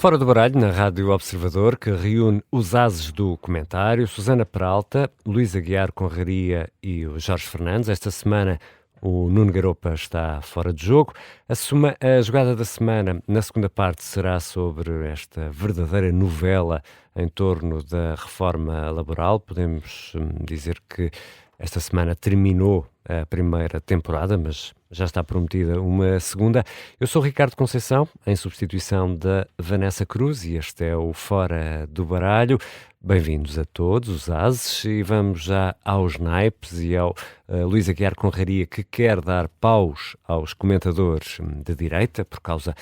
Fora do baralho, na Rádio Observador, que reúne os ases do comentário, Susana Peralta, Luís Aguiar Conraria e o Jorge Fernandes. Esta semana o Nuno Garopa está fora de jogo. A jogada da semana, na segunda parte, será sobre esta verdadeira novela em torno da reforma laboral. Podemos dizer que esta semana terminou a primeira temporada, mas já está prometida uma segunda. Eu sou Ricardo Conceição, em substituição da Vanessa Cruz, e este é o Fora do Baralho. Bem-vindos a todos os ases, e vamos já aos naipes e ao Luís Aguiar Conraria, que quer dar paus aos comentadores de direita, por causa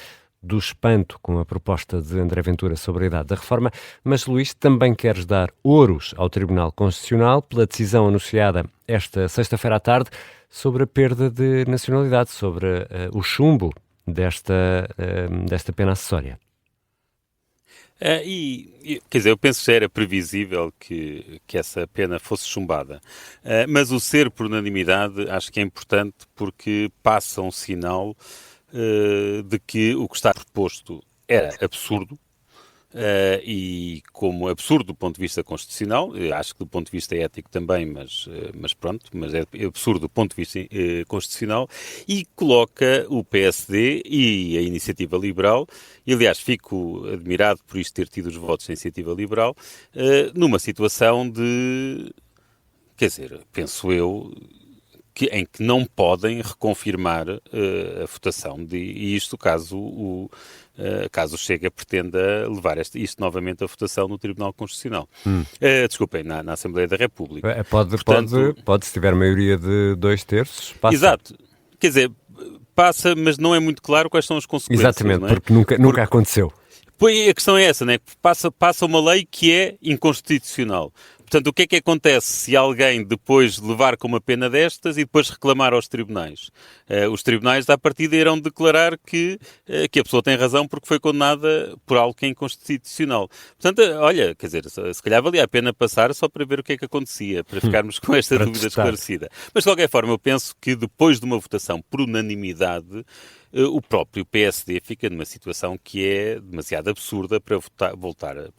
do espanto com a proposta de André Ventura sobre a idade da reforma. Mas, Luís, também queres dar ouros ao Tribunal Constitucional pela decisão anunciada esta sexta-feira à tarde sobre a perda de nacionalidade, sobre o chumbo desta pena acessória. Quer dizer, eu penso que já era previsível que essa pena fosse chumbada, mas o ser por unanimidade acho que é importante porque passa um sinal de que o que está proposto era absurdo, e como absurdo do ponto de vista constitucional, acho que do ponto de vista ético também, mas é absurdo do ponto de vista constitucional, e coloca o PSD e a Iniciativa Liberal, e aliás fico admirado por isto ter tido os votos da Iniciativa Liberal, numa situação de, quer dizer, penso eu, em que não podem reconfirmar a votação, e isto caso o Chega pretenda levar isto novamente à votação no Tribunal Constitucional. Desculpem, na Assembleia da República. Pode, se tiver maioria de 2/3, passa. Exato. Quer dizer, passa, mas não é muito claro quais são as consequências. Exatamente, não é? porque nunca aconteceu. Pois a questão é essa, né? Passa uma lei que é inconstitucional. Portanto, o que é que acontece se alguém depois levar com uma pena destas e depois reclamar aos tribunais? Os tribunais, à partida, irão declarar que a pessoa tem razão porque foi condenada por algo que é inconstitucional. Portanto, olha, quer dizer, se calhar valia a pena passar só para ver o que é que acontecia, para ficarmos com esta dúvida esclarecida. Mas, de qualquer forma, eu penso que depois de uma votação por unanimidade, o próprio PSD fica numa situação que é demasiado absurda para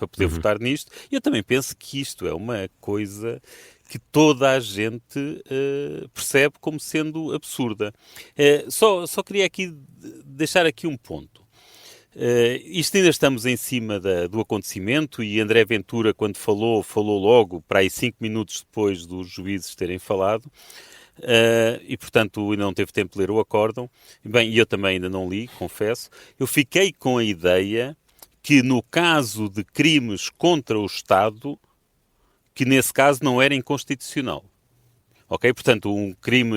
poder votar nisto. E eu também penso que isto é uma coisa que toda a gente percebe como sendo absurda. Só queria deixar aqui um ponto. Isto ainda estamos em cima do acontecimento, e André Ventura, quando falou logo, para aí 5 minutos depois dos juízes terem falado, e portanto ainda não teve tempo de ler o acórdão. Bem, e eu também ainda não li, confesso. Eu fiquei com a ideia que no caso de crimes contra o Estado, que nesse caso não era inconstitucional. Ok? Portanto,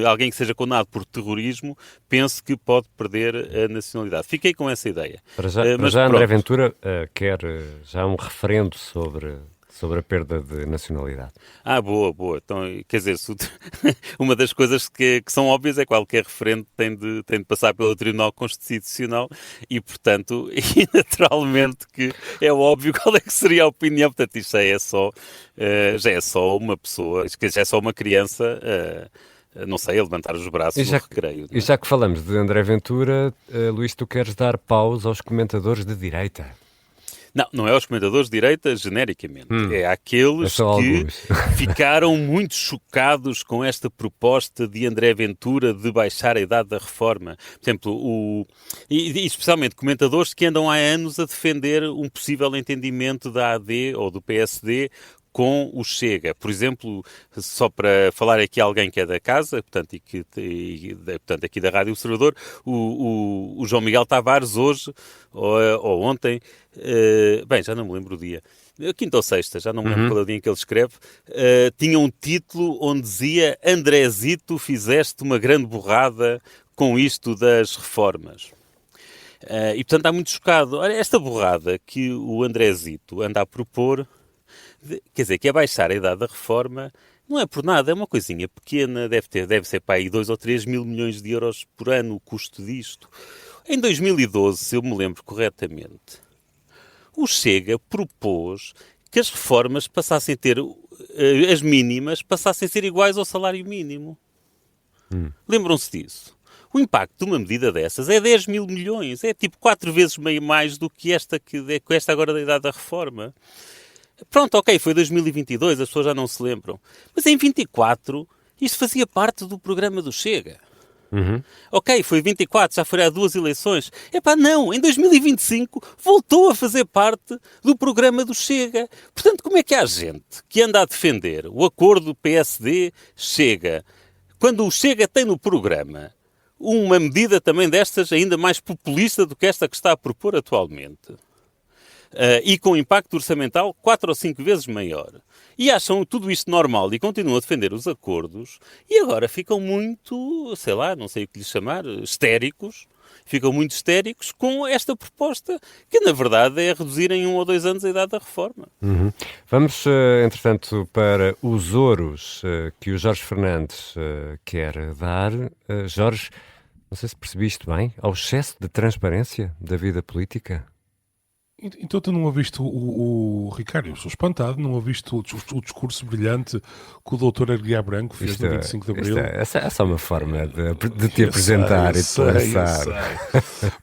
alguém que seja condenado por terrorismo, penso que pode perder a nacionalidade. Fiquei com essa ideia. Para já André Ventura quer já um referendo sobre a perda de nacionalidade. Boa. Então, quer dizer, uma das coisas que são óbvias é que qualquer referendo tem de passar pelo Tribunal Constitucional e, portanto, e naturalmente que é óbvio qual é que seria a opinião. Portanto, isto já é só uma pessoa, já é só uma criança, não sei, a levantar os braços no recreio. E já que falamos de André Ventura, Luís, tu queres dar paus aos comentadores de direita? Não é aos comentadores de direita genericamente, é àqueles que ficaram muito chocados com esta proposta de André Ventura de baixar a idade da reforma. Por exemplo, e especialmente comentadores que andam há anos a defender um possível entendimento da AD ou do PSD com o Chega. Por exemplo, só para falar aqui alguém que é da casa, portanto, portanto aqui da Rádio Observador, o João Miguel Tavares hoje, ou ontem, já não me lembro o dia, quinta ou sexta, já não me lembro qual é o dia em que ele escreve, tinha um título onde dizia: Andrezito, fizeste uma grande borrada com isto das reformas. E portanto está muito chocado. Olha, esta borrada que o Andrezito anda a propor, quer dizer, que é baixar a idade da reforma, não é por nada, é uma coisinha pequena, deve ser para aí 2 ou 3 mil milhões de euros por ano o custo disto. Em 2012, se eu me lembro corretamente, o Chega propôs que as reformas passassem a ter, as mínimas passassem a ser iguais ao salário mínimo. Lembram-se disso? O impacto de uma medida dessas é 10 mil milhões, é tipo 4 vezes meio mais do que esta agora da idade da reforma. Pronto, ok, foi 2022, as pessoas já não se lembram. Mas em 24, isto fazia parte do programa do Chega. Ok, foi 24, já foi há 2 eleições. Epá, não, em 2025 voltou a fazer parte do programa do Chega. Portanto, como é que há gente que anda a defender o acordo PSD-Chega, quando o Chega tem no programa uma medida também destas ainda mais populista do que esta que está a propor atualmente? E com impacto orçamental 4 ou 5 vezes maior. E acham tudo isto normal e continuam a defender os acordos e agora ficam muito, sei lá, não sei o que lhes chamar, histéricos. Ficam muito histéricos com esta proposta, que na verdade é reduzir em 1 ou 2 anos a idade da reforma. Vamos, entretanto, para os ouros que o Jorge Fernandes quer dar. Jorge, não sei se percebiste bem, ao excesso de transparência da vida política? Então tu não ouviste o Ricardo, eu sou espantado, não ouviste o discurso brilhante que o doutor Aguiar Branco fez no 25 de Abril? Essa é só uma forma de te apresentar e de te lançar.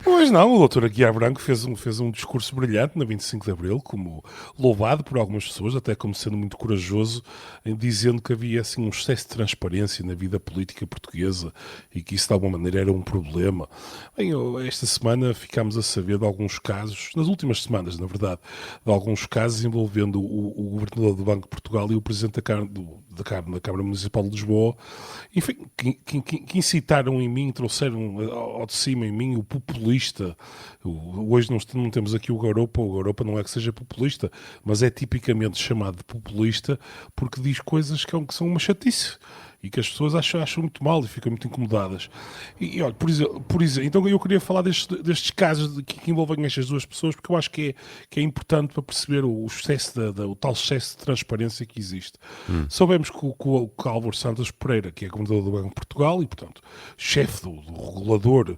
Pois não, o doutor Aguiar Branco fez um discurso brilhante no 25 de Abril, como louvado por algumas pessoas, até como sendo muito corajoso, dizendo que havia assim um excesso de transparência na vida política portuguesa e que isso de alguma maneira era um problema. Bem, esta semana ficámos a saber de alguns casos, nas últimas semanas, na verdade, de alguns casos envolvendo o governador do Banco de Portugal e o presidente da Câmara Municipal de Lisboa, enfim, que incitaram em mim, trouxeram ao de cima em mim o populista. Hoje não temos aqui o Garopa não é que seja populista, mas é tipicamente chamado de populista porque diz coisas que são uma chatice e que as pessoas acham muito mal e ficam muito incomodadas. E olha, por exemplo, então eu queria falar destes casos que envolvem estas duas pessoas, porque eu acho que é importante para perceber o tal excesso de transparência que existe. Soubemos que o Álvaro Santos Pereira, que é governador do Banco de Portugal e, portanto, chefe do regulador,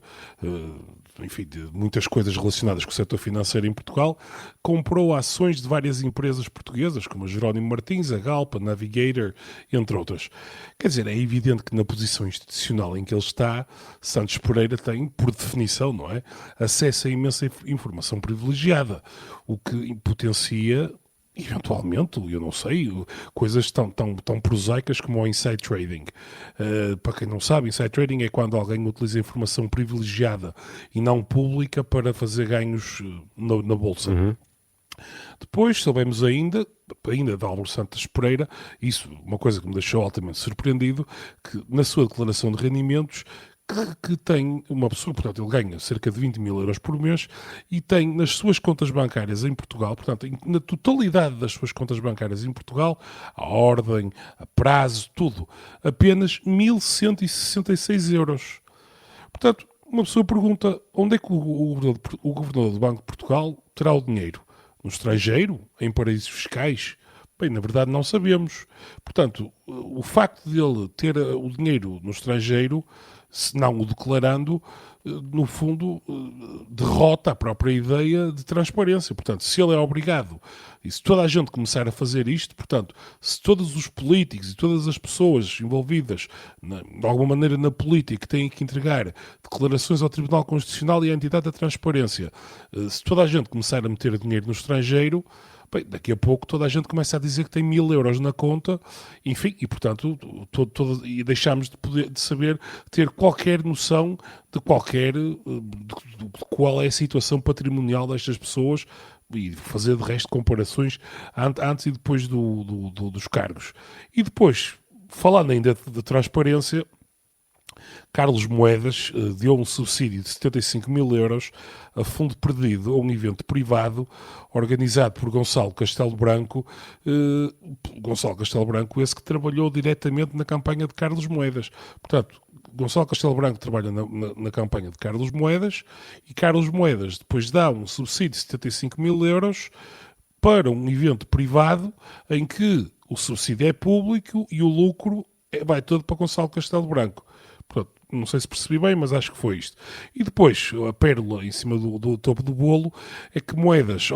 enfim, de muitas coisas relacionadas com o setor financeiro em Portugal, comprou ações de várias empresas portuguesas, como a Jerónimo Martins, a Galp, a Navigator, entre outras. Quer dizer, é evidente que na posição institucional em que ele está, Santos Pereira tem, por definição, não é, acesso a imensa informação privilegiada, o que potencia, eventualmente, eu não sei, coisas tão prosaicas como o inside trading. Para quem não sabe, inside trading é quando alguém utiliza informação privilegiada e não pública para fazer ganhos na bolsa. Depois soubemos ainda de Álvaro Santos Pereira, isso, uma coisa que me deixou altamente surpreendido, que na sua declaração de rendimentos, que tem uma pessoa, portanto, ele ganha cerca de 20 mil euros por mês e tem nas suas contas bancárias em Portugal, portanto, na totalidade das suas contas bancárias em Portugal, a ordem, a prazo, tudo, apenas 1.166 euros. Portanto, uma pessoa pergunta onde é que o governador do Banco de Portugal terá o dinheiro? No estrangeiro? Em paraísos fiscais? Bem, na verdade não sabemos. Portanto, o facto de ele ter o dinheiro no estrangeiro, se não o declarando, no fundo, derrota a própria ideia de transparência. Portanto, se ele é obrigado, e se toda a gente começar a fazer isto, portanto, se todos os políticos e todas as pessoas envolvidas, de alguma maneira na política, têm que entregar declarações ao Tribunal Constitucional e à entidade da transparência, se toda a gente começar a meter dinheiro no estrangeiro, bem, daqui a pouco toda a gente começa a dizer que tem 1.000 euros na conta, enfim, e portanto e deixamos de saber ter qualquer noção de qual é a situação patrimonial destas pessoas e fazer de resto comparações antes e depois dos cargos. E depois, falando ainda de transparência, Carlos Moedas deu um subsídio de 75 mil euros a fundo perdido a um evento privado organizado por Gonçalo Castelo Branco, esse que trabalhou diretamente na campanha de Carlos Moedas. Portanto, Gonçalo Castelo Branco trabalha na campanha de Carlos Moedas e Carlos Moedas depois dá um subsídio de 75 mil euros para um evento privado em que o subsídio é público e o lucro vai todo para Gonçalo Castelo Branco. Portanto, não sei se percebi bem, mas acho que foi isto. E depois, a pérola em cima do topo do bolo é que Moedas,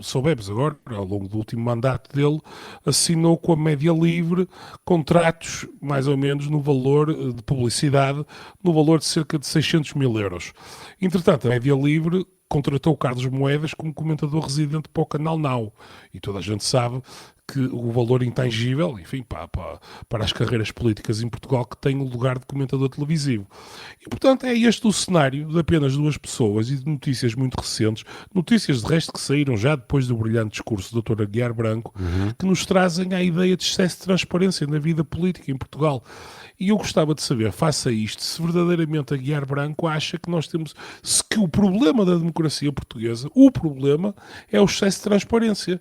soubemos agora, ao longo do último mandato dele, assinou com a Média Livre contratos, mais ou menos, no valor de publicidade, no valor de cerca de 600 mil euros. Entretanto, a Média Livre contratou o Carlos Moedas como comentador residente para o canal Now. E toda a gente sabe que o valor intangível, enfim, para as carreiras políticas em Portugal, que tem o lugar de comentador televisivo. E, portanto, é este o cenário de apenas duas pessoas e de notícias muito recentes, notícias de resto que saíram já depois do brilhante discurso do Dr. Aguiar Branco, que nos trazem a ideia de excesso de transparência na vida política em Portugal. E eu gostava de saber, face a isto, se verdadeiramente Aguiar Branco acha que nós temos, que o problema da democracia portuguesa, o problema é o excesso de transparência.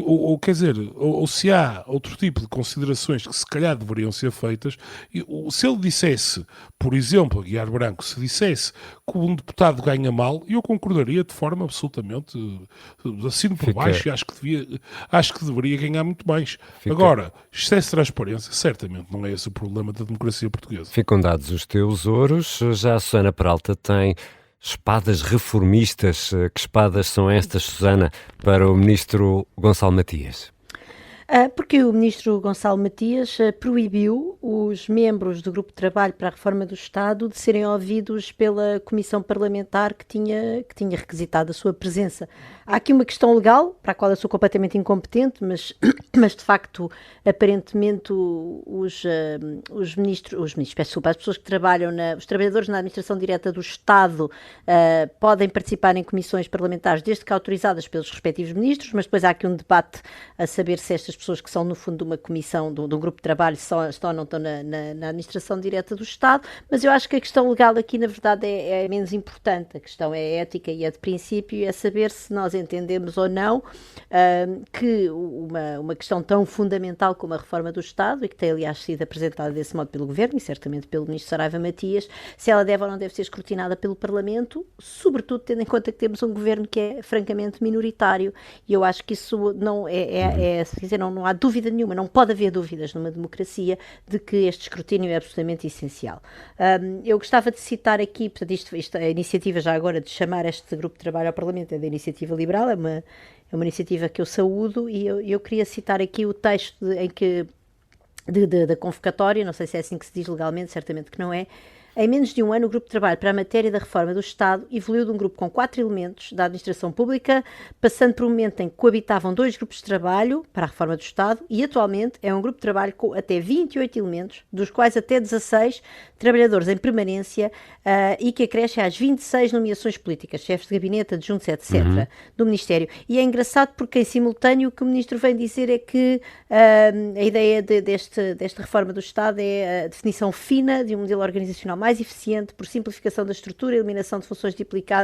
Ou quer dizer, ou se há outro tipo de considerações que se calhar deveriam ser feitas, se ele dissesse, por exemplo, Aguiar Branco, se dissesse que um deputado ganha mal, eu concordaria de forma absolutamente assino por baixo e acho que deveria ganhar muito mais. Agora, excesso de transparência, certamente não é esse o problema da democracia portuguesa. Ficam dados os teus ouros. Já a Susana Peralta tem espadas reformistas. Que espadas são estas, Susana, para o ministro Gonçalo Matias? Porque o ministro Gonçalo Matias proibiu os membros do Grupo de Trabalho para a Reforma do Estado de serem ouvidos pela Comissão Parlamentar que tinha requisitado a sua presença. Há aqui uma questão legal, para a qual eu sou completamente incompetente, mas de facto, aparentemente, os ministros, peço desculpa, as pessoas que trabalham, os trabalhadores na administração direta do Estado podem participar em comissões parlamentares desde que autorizadas pelos respectivos ministros, mas depois há aqui um debate a saber se estas pessoas que são, no fundo, de uma comissão, de um grupo de trabalho, estão ou não estão na administração direta do Estado, mas eu acho que a questão legal aqui, na verdade, é menos importante. A questão é ética e é de princípio, e é saber se nós entendemos ou não que uma questão tão fundamental como a reforma do Estado, e que tem, aliás, sido apresentada desse modo pelo Governo, e certamente pelo Ministro Saraiva Matias, se ela deve ou não deve ser escrutinada pelo Parlamento, sobretudo tendo em conta que temos um Governo que é francamente minoritário, e eu acho que isso não se quiser, não há dúvida nenhuma, não pode haver dúvidas numa democracia de que este escrutínio é absolutamente essencial. Eu gostava de citar aqui, portanto, a iniciativa já agora de chamar este grupo de trabalho ao Parlamento é da Iniciativa Liberal, é uma iniciativa que eu saúdo, e eu queria citar aqui o texto da convocatória, não sei se é assim que se diz legalmente, certamente que não é. Em menos de um ano, o Grupo de Trabalho para a Matéria da Reforma do Estado evoluiu de um grupo com 4 elementos da administração pública, passando por um momento em que coabitavam 2 grupos de trabalho para a Reforma do Estado, e atualmente é um grupo de trabalho com até 28 elementos, dos quais até 16 trabalhadores em permanência, e que acresce às 26 nomeações políticas, chefes de gabinete, adjuntos, etc., do Ministério. E é engraçado porque, em simultâneo, o que o Ministro vem dizer é que a ideia desta reforma do Estado é a definição fina de um modelo organizacional mais eficiente, por simplificação da estrutura, eliminação de funções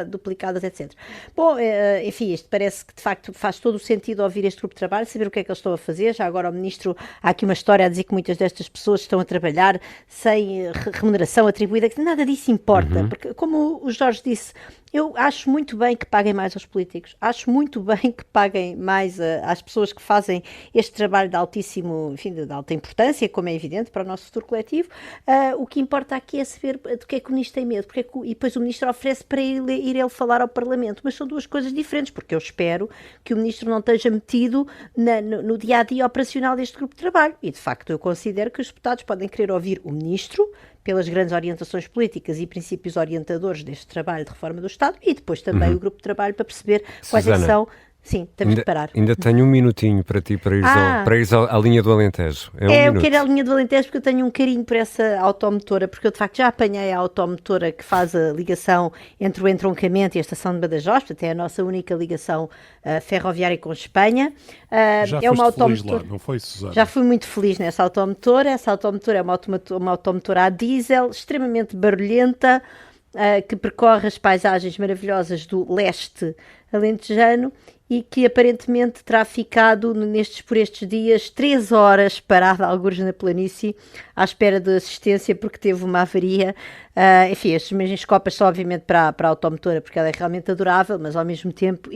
duplicadas, etc. Bom, enfim, isto parece que de facto faz todo o sentido ouvir este grupo de trabalho, saber o que é que eles estão a fazer. Já agora o Ministro, há aqui uma história a dizer que muitas destas pessoas estão a trabalhar sem remuneração atribuída, que nada disso importa, porque, como o Jorge disse, eu acho muito bem que paguem mais aos políticos, acho muito bem que paguem mais às pessoas que fazem este trabalho de altíssimo, enfim, de alta importância, como é evidente para o nosso futuro coletivo. O que importa aqui é saber do que é que o Ministro tem medo, e depois o Ministro oferece para ir ele falar ao Parlamento, mas são duas coisas diferentes, porque eu espero que o Ministro não esteja metido no dia-a-dia operacional deste grupo de trabalho, e de facto eu considero que os deputados podem querer ouvir o Ministro pelas grandes orientações políticas e princípios orientadores deste trabalho de reforma do Estado, e depois também o grupo de trabalho para perceber quais são. Sim, temos de parar. Ainda tenho um minutinho para ti, para ires à linha do Alentejo. Eu quero a linha do Alentejo porque eu tenho um carinho por essa automotora, porque eu de facto já apanhei a automotora que faz a ligação entre o entroncamento e a estação de Badajoz, portanto é a nossa única ligação ferroviária com Espanha. Já foste feliz lá, não foi, Susana? Já fui muito feliz nessa automotora. Essa automotora é uma automotora a diesel, extremamente barulhenta, que percorre as paisagens maravilhosas do leste alentejano, e que aparentemente terá ficado por estes dias 3 horas parado algures na planície à espera de assistência porque teve uma avaria. Enfim, estes mesmos copas são obviamente para a automotora porque ela é realmente adorável, mas ao mesmo tempo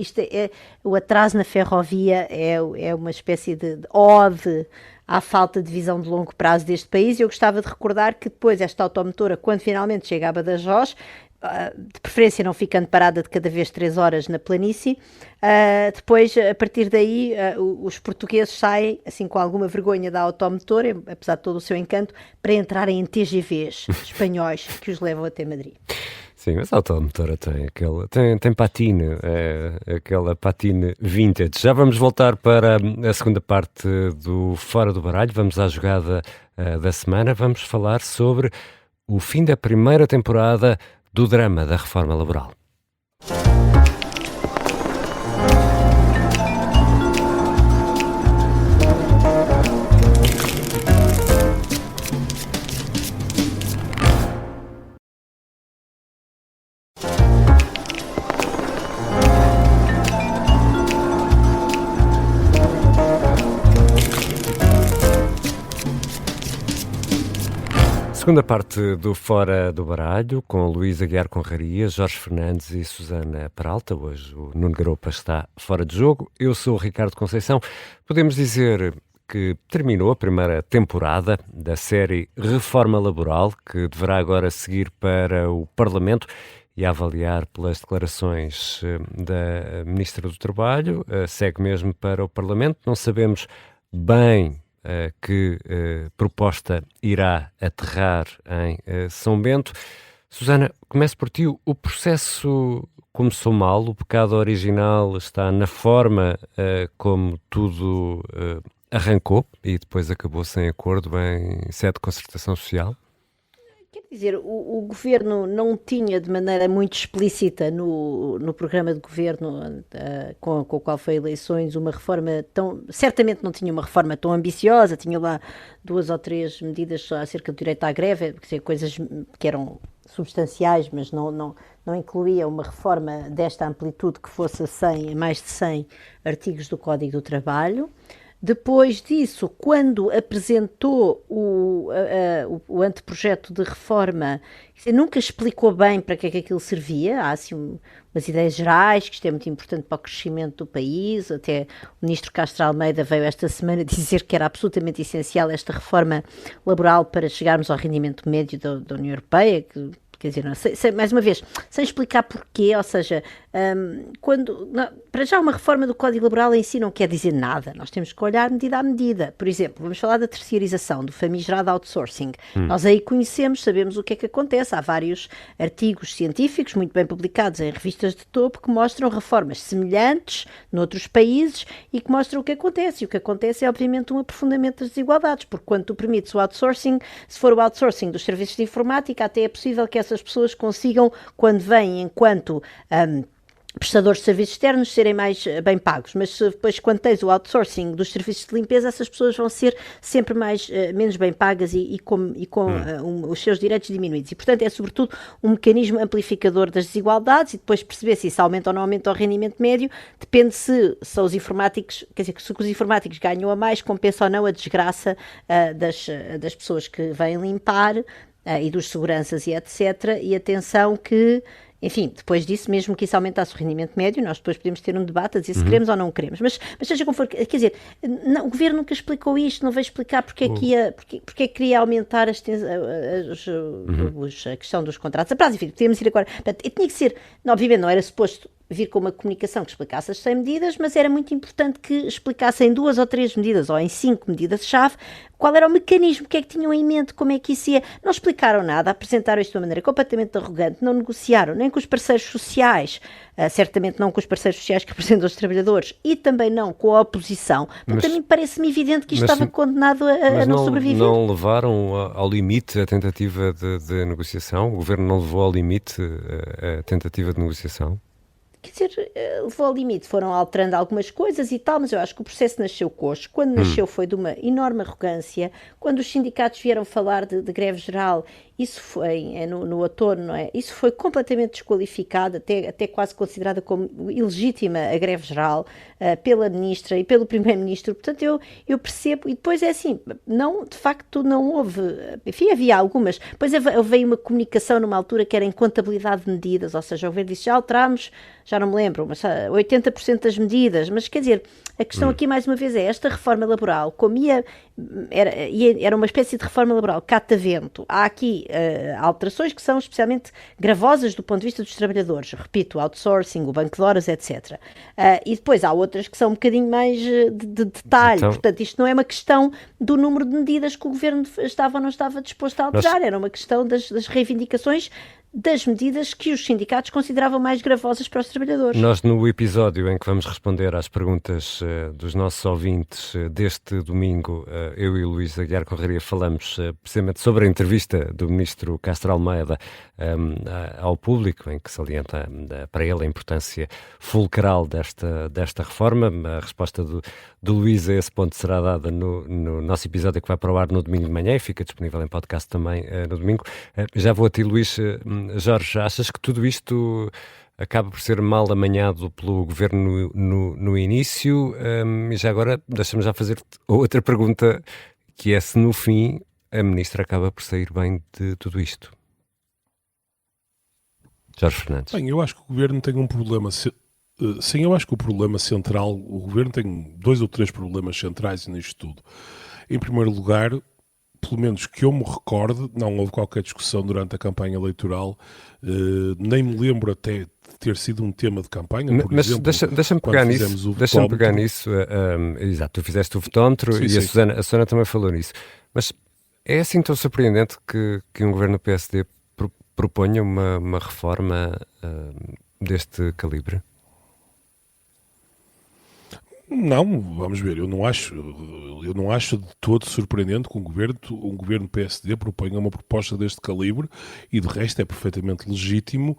o atraso na ferrovia é uma espécie de ode à falta de visão de longo prazo deste país. E eu gostava de recordar que depois esta automotora, quando finalmente chega a Badajoz, de preferência não ficando parada de cada vez 3 horas na planície, depois, a partir daí, os portugueses saem, assim, com alguma vergonha da automotora, apesar de todo o seu encanto, para entrarem em TGVs espanhóis que os levam até Madrid. Sim, mas a automotora tem patine, aquela patine vintage. Já vamos voltar para a segunda parte do Fora do Baralho, vamos à jogada da semana, vamos falar sobre o fim da primeira temporada do drama da reforma laboral. Segunda parte do Fora do Baralho, com Luís Aguiar Conraria, Jorge Fernandes e Susana Peralta. Hoje o Nuno Garopa está fora de jogo. Eu sou o Ricardo Conceição. Podemos dizer que terminou a primeira temporada da série Reforma Laboral, que deverá agora seguir para o Parlamento e avaliar pelas declarações da Ministra do Trabalho. Segue mesmo para o Parlamento. Não sabemos bem que proposta irá aterrar em São Bento. Susana, começo por ti. O processo começou mal, o pecado original está na forma como tudo arrancou e depois acabou sem acordo em sede de concertação social? Quer dizer, o governo não tinha de maneira muito explícita no programa de governo com o qual foi eleições uma reforma certamente não tinha uma reforma tão ambiciosa, tinha lá 2 ou 3 medidas acerca do direito à greve, quer dizer, coisas que eram substanciais, mas não incluía uma reforma desta amplitude que fosse a mais de 100 artigos do Código do Trabalho. Depois disso, quando apresentou o anteprojeto de reforma, nunca explicou bem para que é que aquilo servia. Há assim umas ideias gerais, que isto é muito importante para o crescimento do país. Até o ministro Castro Almeida veio esta semana dizer que era absolutamente essencial esta reforma laboral para chegarmos ao rendimento médio da União Europeia, que quer dizer, mais uma vez, sem explicar porquê, ou seja, para já uma reforma do Código Laboral em si não quer dizer nada, nós temos que olhar medida a medida. Por exemplo, vamos falar da terceirização, do famigerado outsourcing. Nós aí conhecemos, sabemos o que é que acontece, há vários artigos científicos muito bem publicados em revistas de topo que mostram reformas semelhantes noutros países e que mostram o que acontece. E o que acontece é, obviamente, um aprofundamento das desigualdades, porque quando tu permites o outsourcing, se for o outsourcing dos serviços de informática, até é possível que essas pessoas consigam, quando vêm enquanto prestadores de serviços externos, serem mais bem pagos, mas depois quando tens o outsourcing dos serviços de limpeza, essas pessoas vão ser sempre menos bem pagas e com os seus direitos diminuídos. E, portanto, é sobretudo um mecanismo amplificador das desigualdades e depois perceber se isso aumenta ou não aumenta o rendimento médio, depende se são os informáticos, quer dizer, se os informáticos ganham a mais, compensa ou não a desgraça das pessoas que vêm limpar e dos seguranças e etc. E atenção que, enfim, depois disso, mesmo que isso aumentasse o rendimento médio, nós depois podemos ter um debate a dizer se queremos ou não queremos. Mas seja como for, quer dizer, o governo nunca explicou isto, não veio explicar porque é que queria aumentar a questão dos contratos a prazo. Enfim, podemos ir agora. Portanto, tinha que ser, obviamente, não era suposto vir com uma comunicação que explicasse as 100 medidas, mas era muito importante que explicassem 2 ou 3 medidas, ou em 5 medidas-chave, qual era o mecanismo, o que é que tinham em mente, como é que isso ia. Não explicaram nada, apresentaram isto de uma maneira completamente arrogante, não negociaram nem com os parceiros sociais, certamente não com os parceiros sociais que representam os trabalhadores, e também não com a oposição. Portanto, a mim parece-me evidente que isto estava condenado a não sobreviver. Não levaram ao limite a tentativa de negociação? O governo não levou ao limite a tentativa de negociação? Quer dizer, levou ao limite, foram alterando algumas coisas e tal, mas eu acho que o processo nasceu coxo. Quando nasceu foi de uma enorme arrogância. Quando os sindicatos vieram falar de greve geral isso foi no outono, não é? Isso foi completamente desqualificado, até quase considerada como ilegítima a greve geral pela ministra e pelo primeiro-ministro. Portanto, eu percebo, e depois é assim, não, de facto não houve, enfim, havia algumas, depois veio uma comunicação numa altura que era em contabilidade de medidas, ou seja, o governo disse, já alterámos, já não me lembro, mas 80% das medidas, mas quer dizer, a questão aqui mais uma vez é esta reforma laboral, como era uma espécie de reforma laboral catavento, há aqui alterações que são especialmente gravosas do ponto de vista dos trabalhadores, repito, o outsourcing, o banco de horas, etc. E depois há outras que são um bocadinho mais de detalhe, Então, portanto isto não é uma questão do número de medidas que o governo estava ou não estava disposto a alterar, era uma questão das reivindicações das medidas que os sindicatos consideravam mais gravosas para os trabalhadores. nós, no episódio em que vamos responder às perguntas dos nossos ouvintes deste domingo, eu e o Luís Aguiar Correia falamos precisamente sobre a entrevista do ministro Castro Almeida ao público, em que salienta para ele a importância fulcral desta reforma. A resposta do Luís a esse ponto será dada no nosso episódio que vai para o ar no domingo de manhã e fica disponível em podcast também no domingo. Já vou a ti, Luís. Jorge, achas que tudo isto acaba por ser mal amanhado pelo governo no início? E já agora, deixa-me já fazer outra pergunta, que é se no fim a ministra acaba por sair bem de tudo isto. Jorge Fernandes. Bem, eu acho que o governo tem um problema. Sim, eu acho que o problema central, o governo tem 2 ou 3 problemas centrais nisto tudo. Em primeiro lugar, pelo menos que eu me recorde, não houve qualquer discussão durante a campanha eleitoral, nem me lembro até de ter sido um tema de campanha, por Mas exemplo, deixa-me pegar nisso. Deixa-me pegar nisso. Exato, tu fizeste o votómetro e sim. a Susana também falou nisso. Mas é assim tão surpreendente que um governo PSD proponha uma reforma deste calibre? Não, vamos ver, eu não acho de todo surpreendente que um governo PSD proponha uma proposta deste calibre e de resto é perfeitamente legítimo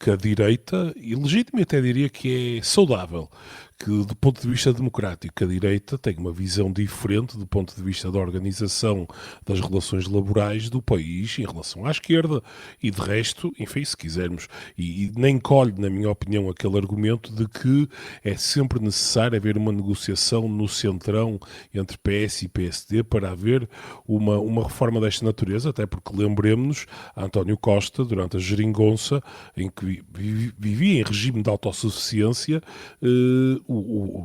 que a direita, e legítimo até diria que é saudável, que do ponto de vista democrático a direita tem uma visão diferente do ponto de vista da organização das relações laborais do país em relação à esquerda e de resto, enfim, se quisermos, e nem colhe, na minha opinião, aquele argumento de que é sempre necessário haver uma negociação no centrão entre PS e PSD para haver uma reforma desta natureza, até porque lembremos-nos, António Costa, durante a geringonça, em que vivia em regime de autossuficiência,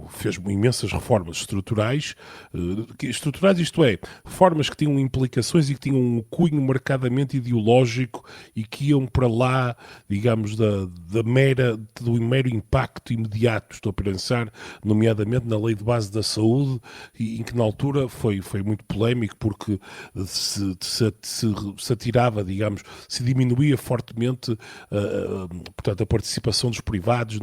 fez imensas reformas estruturais, isto é, reformas que tinham implicações e que tinham um cunho marcadamente ideológico e que iam para lá, digamos, do mero impacto imediato. Estou a pensar, nomeadamente, na Lei de Base da Saúde, em que na altura foi muito polémico porque se atirava, digamos, se diminuía fortemente portanto, a participação dos privados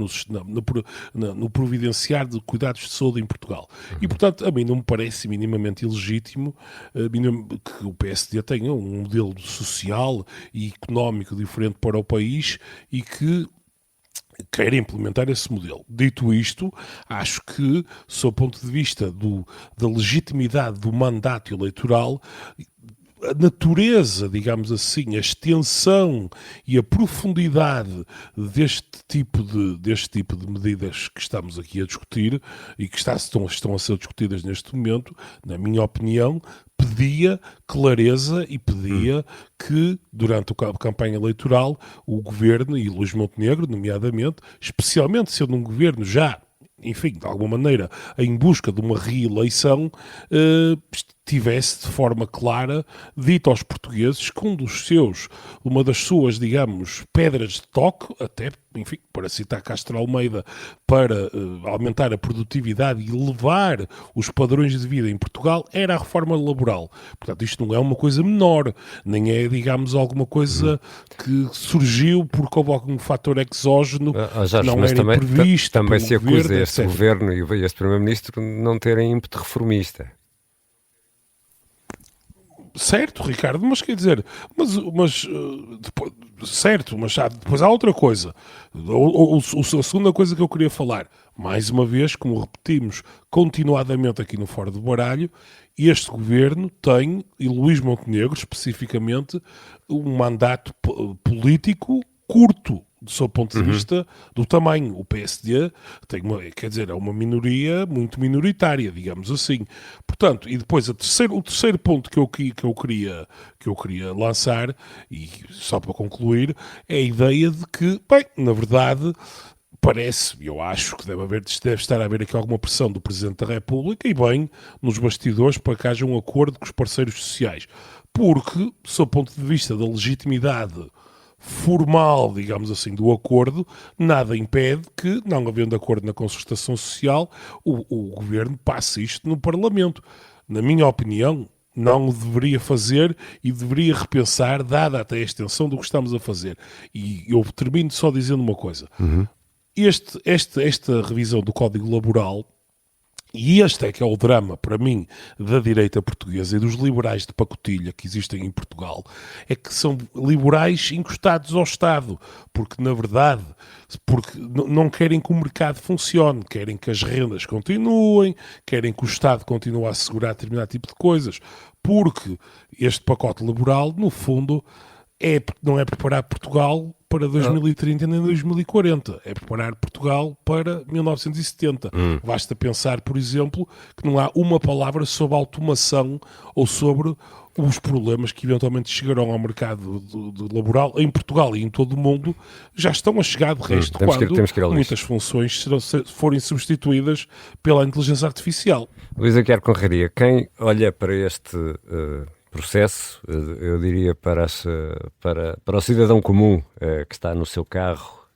no providenciar de cuidados de saúde em Portugal. E, portanto, a mim não me parece minimamente ilegítimo que o PSD tenha um modelo social e económico diferente para o país e que queira implementar esse modelo. Dito isto, acho que, sob o ponto de vista da legitimidade do mandato eleitoral, a natureza, digamos assim, a extensão e a profundidade deste tipo de medidas que estamos aqui a discutir e que estão a ser discutidas neste momento, na minha opinião, pedia clareza e pedia que, durante a campanha eleitoral, o governo, e Luís Montenegro, nomeadamente, especialmente sendo um governo já, enfim, de alguma maneira, em busca de uma reeleição, tivesse de forma clara dito aos portugueses que uma das suas, digamos, pedras de toque, até, enfim, para citar Castro Almeida, para aumentar a produtividade e elevar os padrões de vida em Portugal, era a reforma laboral. Portanto, isto não é uma coisa menor, nem é, digamos, alguma coisa que surgiu porque houve algum fator exógeno Jorge, que não mas era previsto. também se acusa governo, este etc. governo e este primeiro-ministro de não terem ímpeto reformista. Certo, Ricardo, mas quer dizer, depois, certo, mas depois há outra coisa. A segunda coisa que eu queria falar, mais uma vez, como repetimos continuadamente aqui no Fora do Baralho, este governo tem, e Luís Montenegro especificamente, um mandato político curto, do seu ponto de vista do tamanho. O PSD tem é uma minoria muito minoritária, digamos assim. Portanto, e depois o terceiro ponto que eu queria lançar, e só para concluir, é a ideia de que, bem, na verdade, eu acho que deve estar a haver aqui alguma pressão do Presidente da República e bem nos bastidores para que haja um acordo com os parceiros sociais. Porque, do seu ponto de vista da legitimidade formal, digamos assim, do acordo, nada impede que, não havendo acordo na concertação social, o Governo passe isto no Parlamento. Na minha opinião, não o deveria fazer e deveria repensar, dada até a extensão do que estamos a fazer. E eu termino só dizendo uma coisa. Esta revisão do Código Laboral, e este é que é o drama, para mim, da direita portuguesa e dos liberais de pacotilha que existem em Portugal, é que são liberais encostados ao Estado, porque, na verdade, não querem que o mercado funcione, querem que as rendas continuem, querem que o Estado continue a assegurar determinado tipo de coisas, porque este pacote laboral, no fundo, não é preparar Portugal para 2030 nem 2040. É preparar Portugal para 1970. Basta pensar, por exemplo, que não há uma palavra sobre automação ou sobre os problemas que eventualmente chegarão ao mercado laboral em Portugal e em todo o mundo já estão a chegar de resto quando muitas funções forem substituídas pela inteligência artificial. Luís Aguiar Conraria, quem olha para este processo, eu diria para o cidadão comum que está no seu carro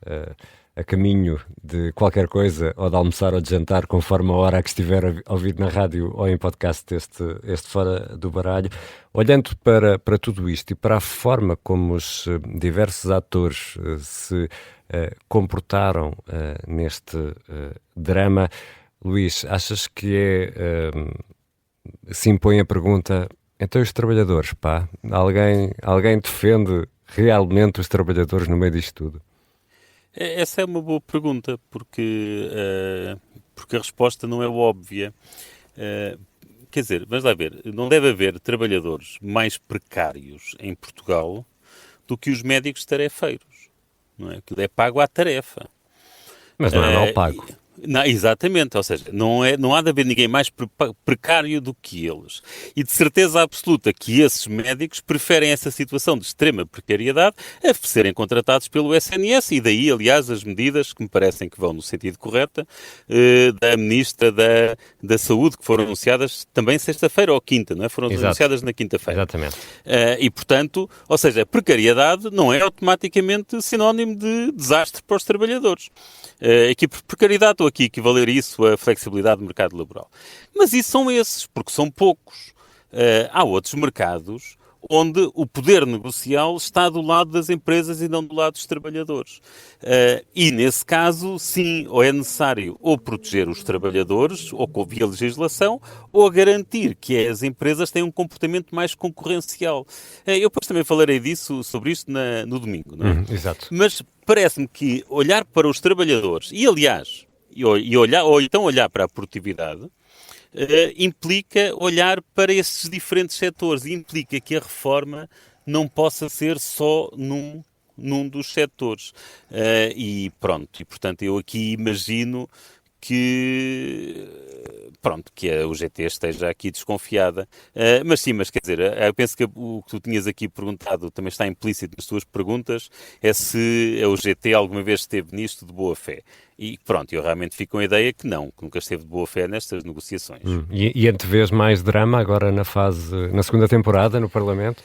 a caminho de qualquer coisa, ou de almoçar ou de jantar, conforme a hora que estiver a ouvir na rádio ou em podcast este Fora do Baralho, olhando para tudo isto e para a forma como os diversos atores se comportaram neste drama, Luís, achas que se impõe a pergunta: então os trabalhadores, pá, alguém defende realmente os trabalhadores no meio disto tudo? Essa é uma boa pergunta, porque a resposta não é óbvia. Quer dizer, vamos lá ver, não deve haver trabalhadores mais precários em Portugal do que os médicos tarefeiros, não é? Aquilo é pago à tarefa. Mas não é mal pago. Não, exatamente, ou seja, não há de haver ninguém mais precário do que eles. E de certeza absoluta que esses médicos preferem essa situação de extrema precariedade a serem contratados pelo SNS, e daí, aliás, as medidas que me parecem que vão no sentido correto da Ministra da Saúde, que foram anunciadas também sexta-feira ou quinta, não é? Foram anunciadas na quinta-feira. Exatamente. E, portanto, ou seja, a precariedade não é automaticamente sinónimo de desastre para os trabalhadores. Aqui por precariedade estou aqui a equivaler isso à flexibilidade do mercado laboral. Mas isso são esses, porque são poucos. Há outros mercados onde o poder negocial está do lado das empresas e não do lado dos trabalhadores. E, nesse caso, sim, ou é necessário ou proteger os trabalhadores, ou via legislação, ou garantir que as empresas têm um comportamento mais concorrencial. Eu depois também falarei sobre isto no domingo, não é? Exato. Mas parece-me que olhar para os trabalhadores, e aliás, ou então olhar para a produtividade, implica olhar para esses diferentes setores, e implica que a reforma não possa ser só num dos setores. E portanto eu aqui imagino que a UGT esteja aqui desconfiada. Mas quer dizer, eu penso que o que tu tinhas aqui perguntado também está implícito nas tuas perguntas, é se a UGT alguma vez esteve nisto de boa fé. E eu realmente fico com a ideia que nunca esteve de boa fé nestas negociações. E antevês mais drama agora na segunda temporada, no Parlamento?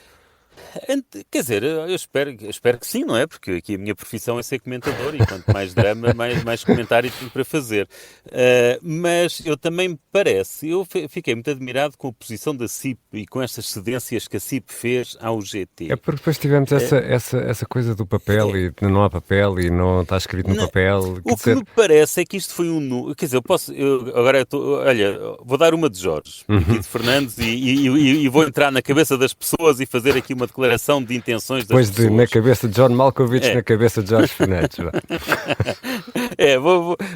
Quer dizer, eu espero que sim, não é? Porque aqui a minha profissão é ser comentador e quanto mais drama, mais comentário tenho para fazer. Mas eu também me parece, eu fiquei muito admirado com a posição da SIP e com estas cedências que a SIP fez ao GT. É porque depois tivemos essa coisa do papel e não há papel e não está escrito no papel. O que me parece é que isto foi quer dizer, olha, vou dar uma de Jorge, aqui de Fernandes e vou entrar na cabeça das pessoas e fazer aqui uma declaração de intenções das pessoas. Depois na cabeça de John Malkovich, na cabeça de Jorge Fernandes.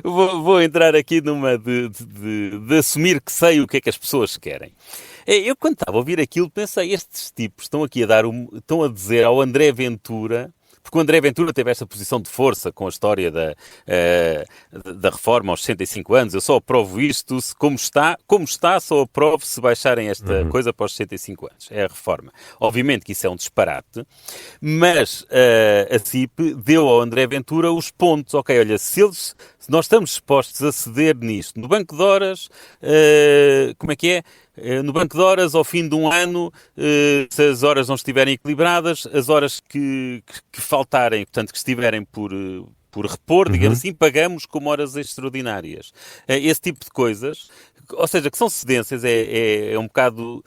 Vou entrar aqui numa de assumir que sei o que é que as pessoas querem. Eu, quando estava a ouvir aquilo, pensei, estes tipos estão aqui estão a dizer ao André Ventura, porque o André Ventura teve esta posição de força com a história da reforma aos 65 anos. Eu só aprovo isto como está, só aprovo se baixarem esta coisa para os 65 anos. É a reforma. Obviamente que isso é um disparate, mas a CIP deu ao André Ventura os pontos. Ok, olha, se nós estamos dispostos a ceder nisto, no banco de horas, como é que é? No banco de horas, ao fim de um ano, se as horas não estiverem equilibradas, as horas que faltarem, portanto, que estiverem por repor, digamos assim, pagamos como horas extraordinárias. Esse tipo de coisas, ou seja, que são cedências, é um bocado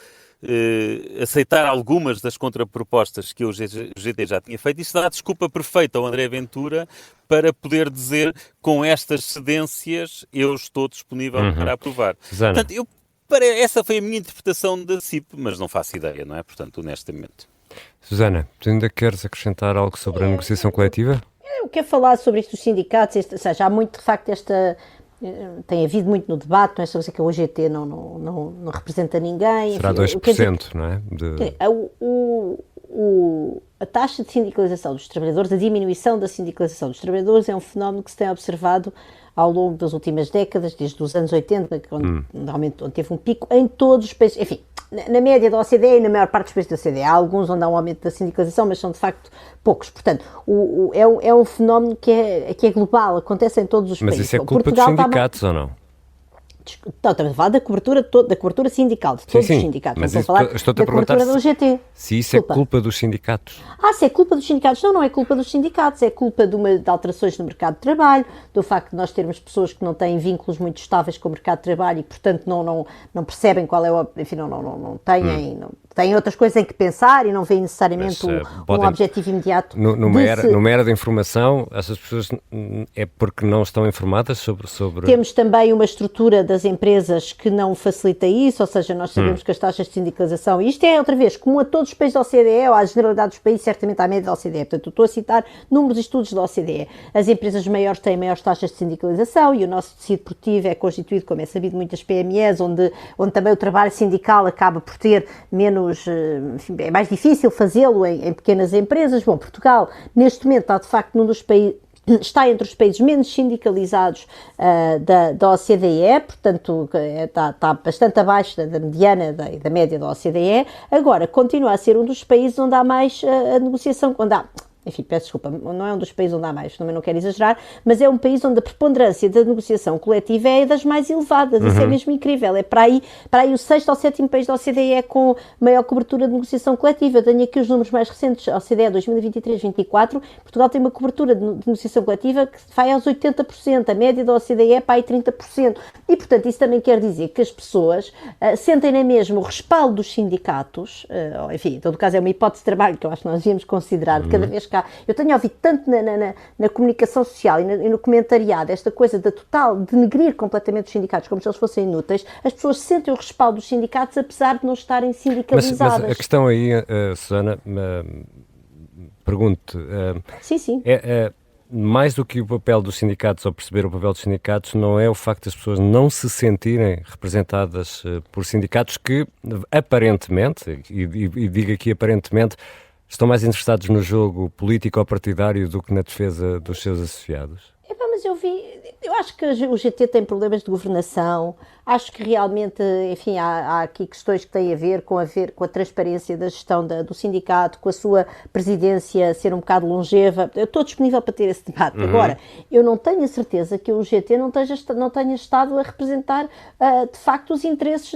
aceitar algumas das contrapropostas que o GT já tinha feito. Isso dá a desculpa perfeita ao André Ventura para poder dizer, com estas cedências, eu estou disponível para aprovar. Susana. Portanto, essa foi a minha interpretação da CIP, mas não faço ideia, não é? Portanto, honestamente. Susana, tu ainda queres acrescentar algo sobre a negociação coletiva? Eu quero falar sobre isto dos sindicatos, ou seja, há muito, de facto, tem havido muito no debate, não é só que o GT não representa ninguém. Será enfim, 2%, não é? A taxa de sindicalização dos trabalhadores, a diminuição da sindicalização dos trabalhadores é um fenómeno que se tem observado ao longo das últimas décadas, desde os anos 80, onde teve um pico em todos os países, enfim, na média da OCDE e na maior parte dos países da OCDE. Há alguns onde há um aumento da sindicalização, mas são de facto poucos. Portanto, é um fenómeno que é global, acontece em todos os países. Mas isso é culpa dos sindicatos ou não? Não, estamos a falar da cobertura sindical, de todos os sindicatos. Mas não estou a falar estou-te a da cobertura do GT. Se isso é culpa dos sindicatos. Se é culpa dos sindicatos. Não é culpa dos sindicatos, é culpa de alterações no mercado de trabalho, do facto de nós termos pessoas que não têm vínculos muito estáveis com o mercado de trabalho e, portanto, não percebem qual é o... Enfim, não têm outras coisas em que pensar e não veem necessariamente um objetivo imediato. Numa era de informação, essas pessoas é porque não estão informadas sobre... Temos também uma estrutura das empresas que não facilita isso, ou seja, nós sabemos que as taxas de sindicalização, e isto é, outra vez, comum a todos os países da OCDE, ou à generalidade dos países, certamente à média da OCDE, portanto, eu estou a citar números e estudos da OCDE. As empresas maiores têm maiores taxas de sindicalização e o nosso tecido produtivo é constituído, como é sabido, muitas PMEs, onde também o trabalho sindical acaba por ter menos... Enfim, é mais difícil fazê-lo em pequenas empresas. Bom, Portugal, neste momento, está de facto num dos países... Está entre os países menos sindicalizados da OCDE, portanto está bastante abaixo da mediana e da média da OCDE. Agora, continua a ser um dos países onde há mais a negociação, enfim, peço desculpa, não é um dos países onde há mais, também não quero exagerar, mas é um país onde a preponderância da negociação coletiva é das mais elevadas, isso é mesmo incrível, é para aí o 6º ou 7º país da OCDE com maior cobertura de negociação coletiva. Eu tenho aqui os números mais recentes, a OCDE 2023-24, Portugal tem uma cobertura de negociação coletiva que vai aos 80%, a média da OCDE é para aí 30%, e portanto isso também quer dizer que as pessoas sentem na mesma o respaldo dos sindicatos, enfim, em todo caso é uma hipótese de trabalho que eu acho que nós devíamos considerar cada vez que eu tenho ouvido tanto na comunicação social e no comentariado esta coisa da total denegrir completamente os sindicatos como se eles fossem inúteis. As pessoas sentem o respaldo dos sindicatos apesar de não estarem sindicalizadas. Mas a questão aí, Susana, pergunto, sim. Mais do que o papel dos sindicatos ou perceber o papel dos sindicatos, não é o facto das pessoas não se sentirem representadas por sindicatos que aparentemente, e digo aqui aparentemente, estão mais interessados no jogo político ou partidário do que na defesa dos seus associados? Mas eu Eu acho que o GT tem problemas de governação, acho que realmente, enfim, há aqui questões que têm a ver com a transparência da gestão do sindicato, com a sua presidência ser um bocado longeva. Eu estou disponível para ter esse debate. Agora, eu não tenho a certeza que o GT não tenha estado a representar, de facto, os interesses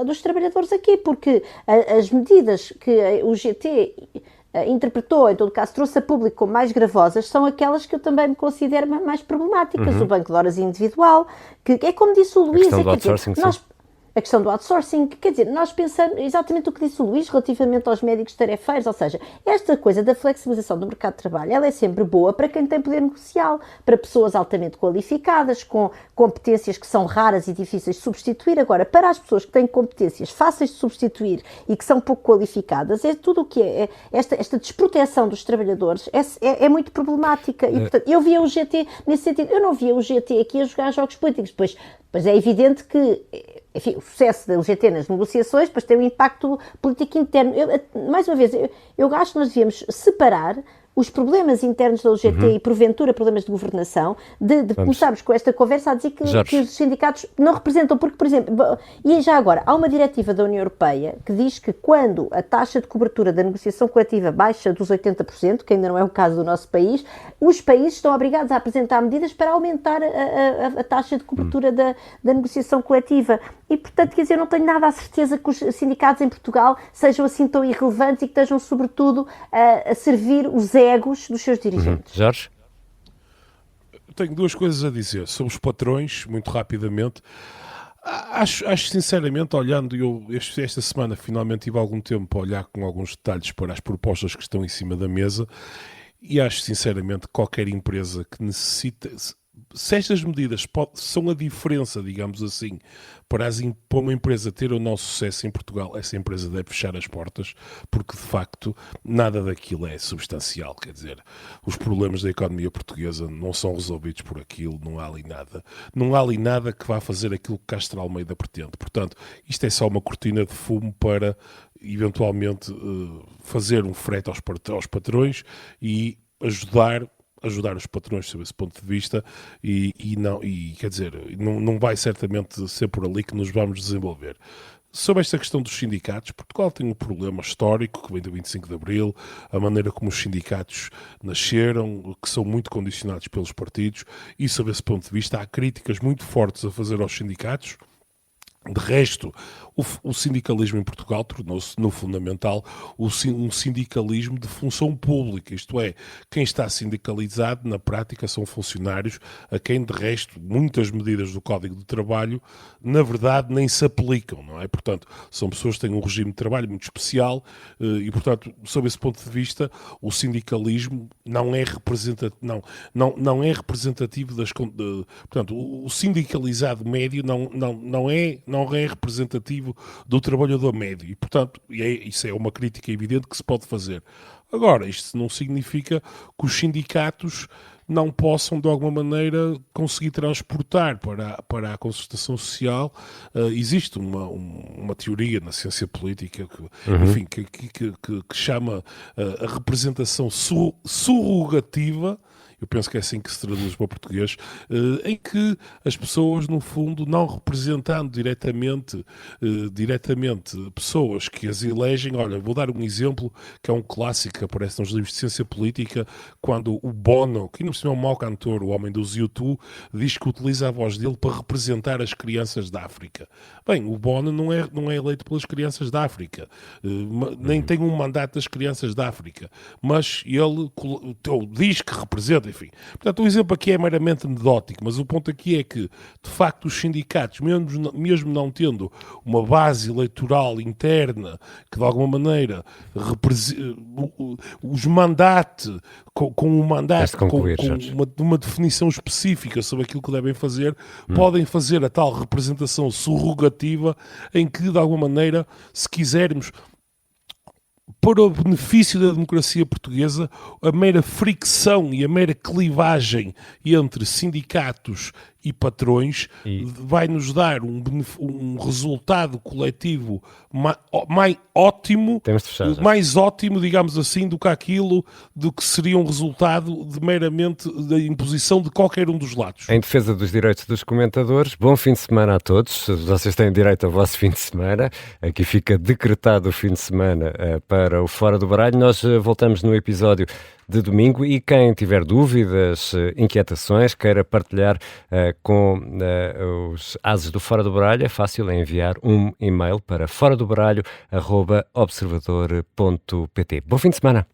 dos trabalhadores aqui, porque as medidas que o GT interpretou, em todo caso, trouxe a público como mais gravosas, são aquelas que eu também me considero mais problemáticas. O banco de horas individual, que é como disse o Luís, questão do outsourcing, a questão do outsourcing, quer dizer, nós pensamos exatamente o que disse o Luís relativamente aos médicos tarefeiros, ou seja, esta coisa da flexibilização do mercado de trabalho, ela é sempre boa para quem tem poder negocial, para pessoas altamente qualificadas, com competências que são raras e difíceis de substituir. Agora, para as pessoas que têm competências fáceis de substituir e que são pouco qualificadas, é tudo o que esta desproteção dos trabalhadores é muito problemática. E, portanto, eu via o GT nesse sentido. Eu não via o GT aqui a jogar jogos políticos. Pois é evidente que, enfim, o sucesso da UGT nas negociações depois tem um impacto político interno. Mais uma vez, eu acho que nós devíamos separar os problemas internos da UGT e, porventura, problemas de governação, de começarmos com esta conversa a dizer que os sindicatos não representam, porque, por exemplo, e já agora, há uma diretiva da União Europeia que diz que quando a taxa de cobertura da negociação coletiva baixa dos 80%, que ainda não é o caso do nosso país, os países estão obrigados a apresentar medidas para aumentar a taxa de cobertura da negociação coletiva. E, portanto, quer dizer, eu não tenho nada a certeza que os sindicatos em Portugal sejam assim tão irrelevantes e que estejam, sobretudo, a servir os egos dos seus dirigentes. Jorge? Tenho duas coisas a dizer sobre os patrões, muito rapidamente. Acho sinceramente, olhando, esta semana finalmente tive algum tempo para olhar com alguns detalhes para as propostas que estão em cima da mesa, e acho sinceramente que qualquer empresa que necessita... Se estas medidas são a diferença, digamos assim, para uma empresa ter ou não sucesso em Portugal, essa empresa deve fechar as portas, porque de facto nada daquilo é substancial. Quer dizer, os problemas da economia portuguesa não são resolvidos por aquilo, não há ali nada que vá fazer aquilo que Castro Almeida pretende. Portanto, isto é só uma cortina de fumo para eventualmente fazer um frete aos patrões e ajudar os patrões sob esse ponto de vista quer dizer, não vai certamente ser por ali que nos vamos desenvolver. Sobre esta questão dos sindicatos, Portugal tem um problema histórico que vem do 25 de Abril, a maneira como os sindicatos nasceram, que são muito condicionados pelos partidos, e sob esse ponto de vista há críticas muito fortes a fazer aos sindicatos. De resto, o sindicalismo em Portugal tornou-se, no fundamental, um sindicalismo de função pública, isto é, quem está sindicalizado, na prática, são funcionários a quem, de resto, muitas medidas do Código de Trabalho, na verdade, nem se aplicam, não é? Portanto, são pessoas que têm um regime de trabalho muito especial e, portanto, sob esse ponto de vista, o sindicalismo não é representativo portanto, o sindicalizado médio não é representativo do trabalhador médio e, portanto, isso é uma crítica evidente que se pode fazer. Agora, isto não significa que os sindicatos não possam, de alguma maneira, conseguir transportar para a concertação social. Existe uma teoria na ciência política enfim, que chama a representação surrogativa. Eu penso que é assim que se traduz para o português, em que as pessoas, no fundo, não representando diretamente pessoas que as elegem. Olha, vou dar um exemplo que é um clássico que aparece nos livros de ciência política, quando o Bono, que não é um mau cantor, o homem dos U2, diz que utiliza a voz dele para representar as crianças da África. Bem, o Bono não é eleito pelas crianças da África, nem tem um mandato das crianças da África, mas ele diz que representa. Enfim, portanto, o exemplo aqui é meramente anedótico, mas o ponto aqui é que, de facto, os sindicatos, mesmo não tendo uma base eleitoral interna que, de alguma maneira, os mandate com uma definição específica sobre aquilo que devem fazer, podem fazer a tal representação surrogativa em que, de alguma maneira, se quisermos, para o benefício da democracia portuguesa, a mera fricção e a mera clivagem entre sindicatos e patrões, vai-nos dar um resultado coletivo mais ótimo, mais ótimo, digamos assim, do que aquilo do que seria um resultado de meramente da imposição de qualquer um dos lados. Em defesa dos direitos dos comentadores, bom fim de semana a todos. Vocês têm direito ao vosso fim de semana. Aqui fica decretado o fim de semana para o Fora do Baralho. Nós voltamos no episódio de domingo e quem tiver dúvidas, inquietações, queira partilhar com os ases do Fora do Baralho, é fácil enviar um e-mail para foradobaralho@observador.pt. Bom fim de semana.